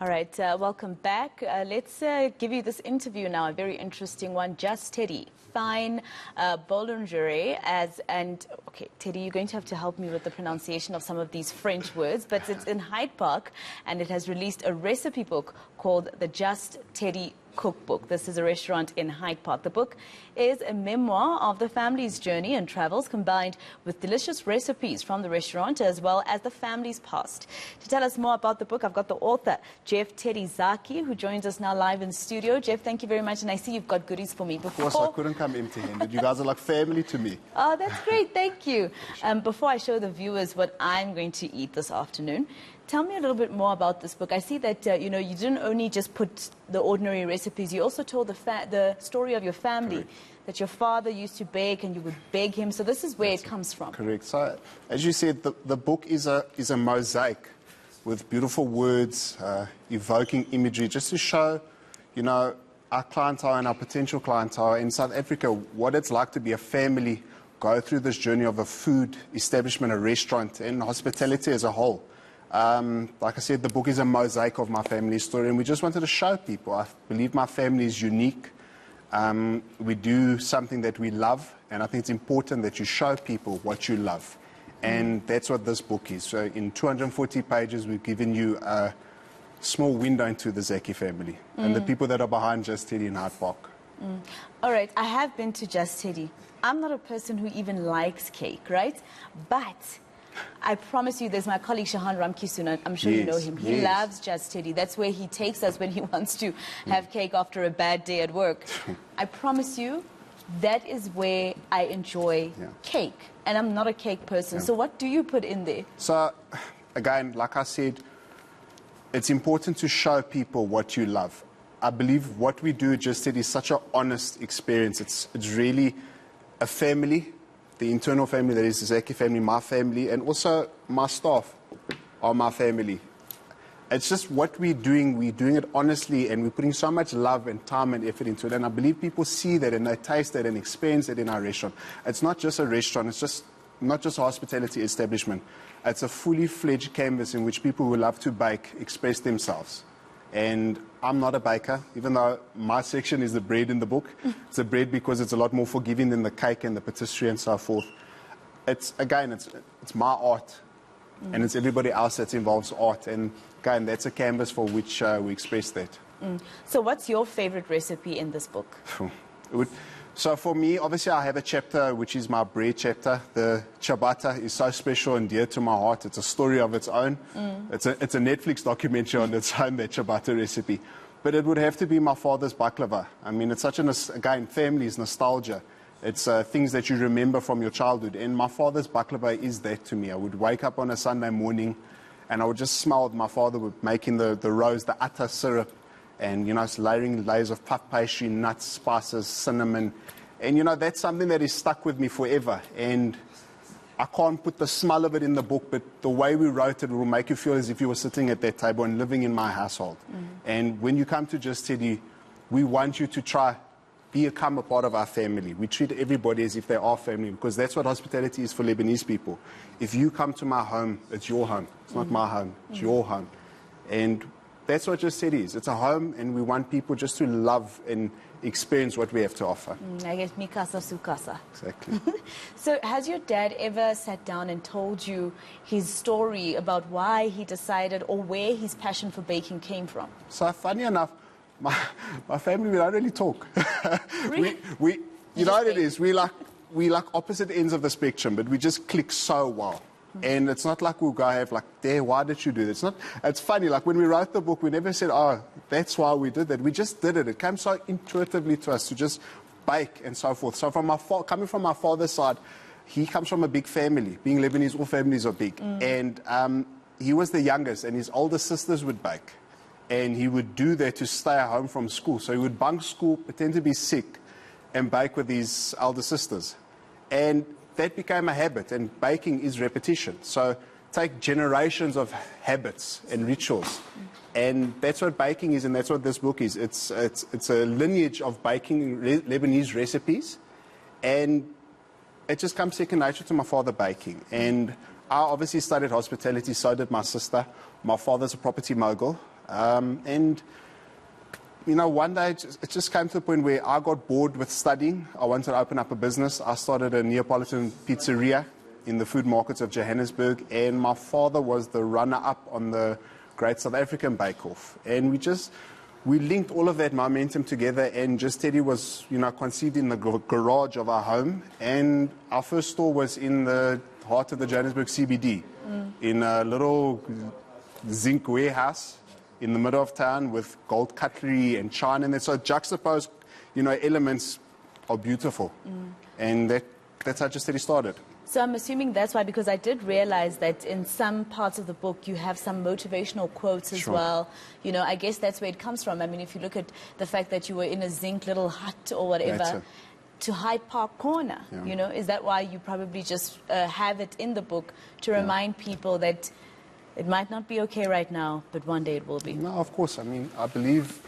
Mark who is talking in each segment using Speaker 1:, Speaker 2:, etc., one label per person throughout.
Speaker 1: All right, welcome back. Let's give you this interview now, a very interesting one. Just Teddy Fine Boulangerie okay, Teddy, you're going to have to help me with the pronunciation of some of these French words, but it's in Hyde Park, and it has released a recipe book called the Just Teddy Cookbook. This is a restaurant in Hyde Park. The book is a memoir of the family's journey and travels, combined with delicious recipes from the restaurant as well as the family's past. To tell us more about the book, I've got the author, Jeff Teddy Zaki, who joins us now live in studio. Jeff, thank you very much, and I see you've got goodies for me.
Speaker 2: Of course, I couldn't come empty-handed. You guys are like family to me.
Speaker 1: Oh, that's great. Thank you. Before I show the viewers what I'm going to eat this afternoon, tell me a little bit more about this book. I see that, you didn't only just put the ordinary recipes, you also told the story of your family.
Speaker 2: Correct.
Speaker 1: That your father used to bake and you would beg him. So this is where it comes from.
Speaker 2: Correct. So, as you said, the book is a mosaic with beautiful words, evoking imagery, just to show, our clientele and our potential clientele in South Africa, what it's like to be a family, go through this journey of a food establishment, a restaurant, and hospitality as a whole. Like I said, the book is a mosaic of my family story, and we just wanted to show people. I believe my family is unique. We do something that we love, and I think it's important that you show people what you love. And that's what this book is. So in 240 pages, we've given you a small window into the Zaki family and the people that are behind Just Teddy in Hyde Park.
Speaker 1: All right, I have been to Just Teddy. I'm not a person who even likes cake, right? But I promise you, there's my colleague Shahan Ramkisuna. I'm sure you know him. He loves Just Teddy. That's where he takes us when he wants to have cake after a bad day at work. I promise you, that is where I enjoy cake. And I'm not a cake person. So what do you put in there? So,
Speaker 2: again, like I said, it's important to show people what you love. I believe what we do at Just Teddy is such an honest experience. It's really a family. The internal family, that is the Zaki family, my family, and also my staff are my family. It's just what we're doing it honestly, and we're putting so much love and time and effort into it. And I believe people see that and they taste that and experience it in our restaurant. It's not just a restaurant, it's just not just a hospitality establishment. It's a fully fledged canvas in which people who love to bake express themselves. And I'm not a baker, even though my section is the bread in the book. It's the bread because it's a lot more forgiving than the cake and the patisserie and so forth. It's my art, and it's everybody else that involves art. And again, that's a canvas for which we express that.
Speaker 1: So what's your favorite recipe in this book?
Speaker 2: So for me, obviously I have a chapter which is my bread chapter. The ciabatta is so special and dear to my heart. It's a story of its own. It's a Netflix documentary on its own, that ciabatta recipe. But it would have to be my father's baklava. I mean, it's such again, family is nostalgia. It's things that you remember from your childhood. And my father's baklava is that to me. I would wake up on a Sunday morning and I would just smell my father would making the rose, the atta syrup, and, it's layering layers of puff pastry, nuts, spices, cinnamon. And, that's something that is stuck with me forever. And I can't put the smell of it in the book, but the way we wrote it will make you feel as if you were sitting at that table and living in my household. And when you come to Just Teddy, we want you to become a part of our family. We treat everybody as if they are family, because that's what hospitality is for Lebanese people. If you come to my home, it's your home. It's not my home. It's your home. And that's what Just Teddy is. It's a home, and we want people just to love and experience what we have to offer.
Speaker 1: I guess mi casa su casa.
Speaker 2: Exactly.
Speaker 1: So has your dad ever sat down and told you his story about why he decided or where his passion for baking came from?
Speaker 2: So funny enough, my family, we don't really talk.
Speaker 1: Really?
Speaker 2: You know what it is? We like opposite ends of the spectrum, but we just click so well. And it's not like we'll go have why did you do this? It's funny, like when we wrote the book, we never said, oh, that's why we did that. We just did it. It came so intuitively to us to just bake and so forth. So coming from my father's side, he comes from a big family. Being Lebanese, all families are big. And he was the youngest, and his older sisters would bake. And he would do that to stay at home from school. So he would bunk school, pretend to be sick, and bake with his elder sisters. And that became a habit, and baking is repetition. So take generations of habits and rituals. And that's what baking is, and that's what this book is. It's a lineage of baking Lebanese recipes, and it just comes second nature to my father baking. And I obviously studied hospitality, so did my sister. My father's a property mogul. And you know, one day it just came to the point where I got bored with studying. I wanted to open up a business. I started a Neapolitan pizzeria in the food markets of Johannesburg, and my father was the runner-up on the Great South African Bake Off. And we linked all of that momentum together, and Just Teddy was, you know, conceived in the garage of our home. And our first store was in the heart of the Johannesburg CBD, in a little zinc warehouse in the middle of town with gold cutlery and china. And so juxtaposed, you know, elements are beautiful. And that's how Just Teddy started.
Speaker 1: So I'm assuming that's why, because I did realize that in some parts of the book you have some motivational quotes as well. You know, I guess that's where it comes from. I mean, if you look at the fact that you were in a zinc little hut or whatever, to Hyde Park corner, you know, is that why you probably just have it in the book to remind people that it might not be okay right now, but one day it will be?
Speaker 2: No, of course. I mean, I believe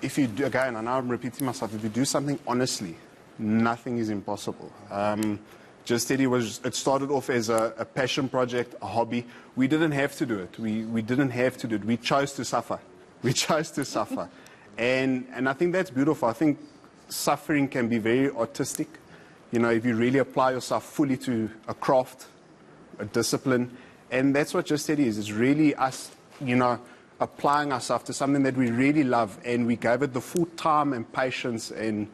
Speaker 2: if you do, again, and I'm repeating myself, if you do something honestly, nothing is impossible. Just Teddy it started off as a passion project, a hobby. We didn't have to do it. We didn't have to do it. We chose to suffer. We chose to suffer. And I think that's beautiful. I think suffering can be very artistic. You know, if you really apply yourself fully to a craft, a discipline. And that's what Just Teddy is. It's really us, you know, applying ourselves to something that we really love. And we gave it the full time and patience and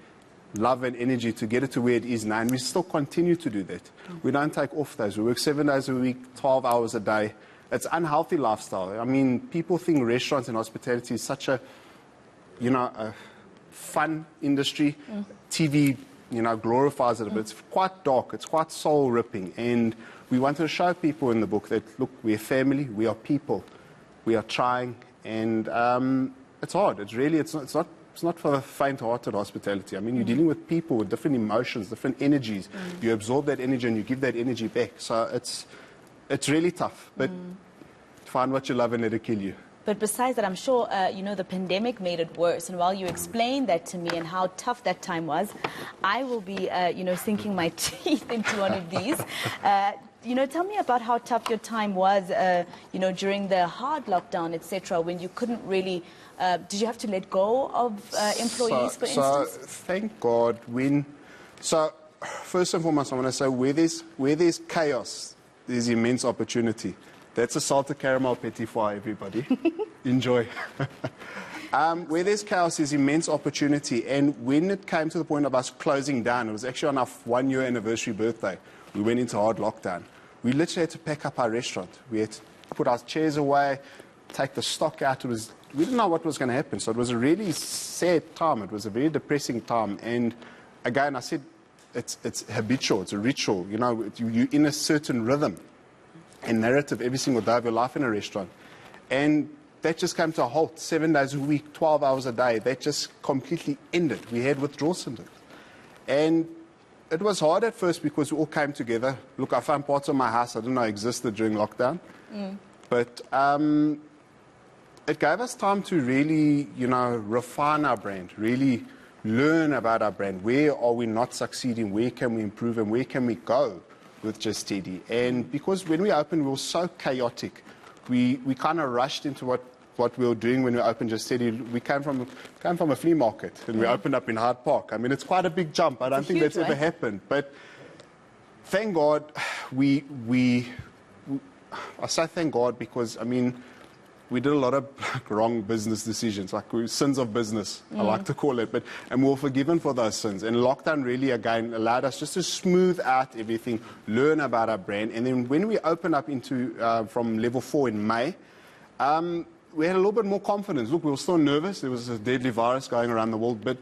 Speaker 2: love and energy to get it to where it is now, and we still continue to do that. We don't take off days. We work 7 days a week, 12 hours a day. It's unhealthy lifestyle. I mean, people think restaurants and hospitality is such a, you know, a fun industry. TV, you know, glorifies it, but it's quite dark. It's quite soul-ripping, and we want to show people in the book that, look, we're family, we are people, we are trying, and it's hard. It's really, it's not for the faint-hearted, hospitality. I mean, you're dealing with people with different emotions, different energies. You absorb that energy and you give that energy back. So it's really tough. But find what you love and let it kill you.
Speaker 1: But besides that, I'm sure, you know, the pandemic made it worse. And while you explained that to me and how tough that time was, I will be, you know, sinking my teeth into one of these. You know, tell me about how tough your time was, you know, during the hard lockdown, etc., when you couldn't really... did you have to let go of employees, for instance?
Speaker 2: So, thank God, So, first and foremost, I want to say, where there's chaos, there's immense opportunity. That's a salted caramel petit foie, everybody. Enjoy. Where there's chaos, there's immense opportunity. And when it came to the point of us closing down, it was actually on our 1-year anniversary birthday. We went into hard lockdown. We literally had to pack up our restaurant. We had to put our chairs away, take the stock out. We didn't know what was going to happen. So it was a really sad time. It was a very depressing time. And again, I said, it's habitual. It's a ritual. You know, you're in a certain rhythm and narrative every single day of your life in a restaurant. And that just came to a halt. 7 days a week, 12 hours a day. That just completely ended. We had withdrawal symptoms. And it was hard at first because we all came together. Look, I found parts of my house I didn't know existed during lockdown. But it gave us time to really, you know, refine our brand, really learn about our brand. Where are we not succeeding? Where can we improve? And where can we go with Just Teddy? And because when we opened, we were so chaotic. We kind of rushed into what we were doing when we opened Just Teddy. We came from a flea market and we opened up in Hyde Park. I mean, it's quite a big jump. I don't think that's ever happened. But thank God I say thank God because, I mean, we did a lot of wrong business decisions, like sins of business, I like to call it. And we were forgiven for those sins. And lockdown really, again, allowed us just to smooth out everything, learn about our brand. And then when we opened up into from level 4 in May, we had a little bit more confidence. Look, we were still nervous. There was a deadly virus going around the world, but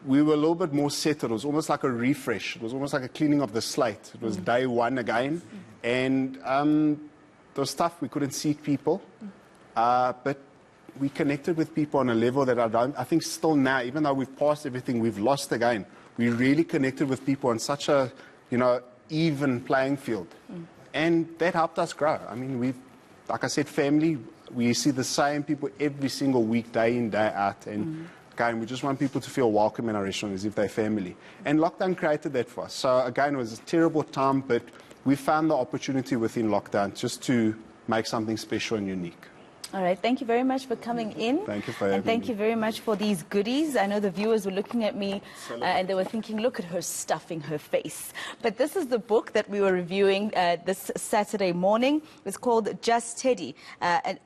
Speaker 2: we were a little bit more settled. It was almost like a refresh. It was almost like a cleaning of the slate. It was day one again. And it was tough. We couldn't see people. But we connected with people on a level that I think still now, even though we've passed everything, we've lost again. We really connected with people on such a, you know, even playing field. And that helped us grow. I mean, like I said, family, we see the same people every single week, day in, day out. And again, we just want people to feel welcome in our restaurant as if they're family. And lockdown created that for us. So again, it was a terrible time, but we found the opportunity within lockdown just to make something special and unique.
Speaker 1: All right, thank you very much for coming in.
Speaker 2: Thank you for having
Speaker 1: And thank
Speaker 2: me.
Speaker 1: you very much for these goodies. I know the viewers were looking at me and they were thinking, look at her stuffing her face. But this is the book that we were reviewing this Saturday morning. It's called Just Teddy,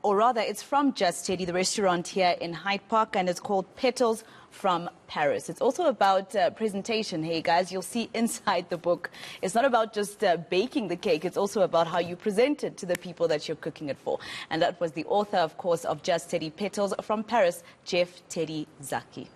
Speaker 1: or rather, it's from Just Teddy, the restaurant here in Hyde Park, and it's called Petals from Paris. It's also about presentation. Hey guys, you'll see inside the book. It's not about just baking the cake. It's also about how you present it to the people that you're cooking it for. And that was the author, of course, of Just Teddy Petals from Paris, Jeff Teddy Zaki.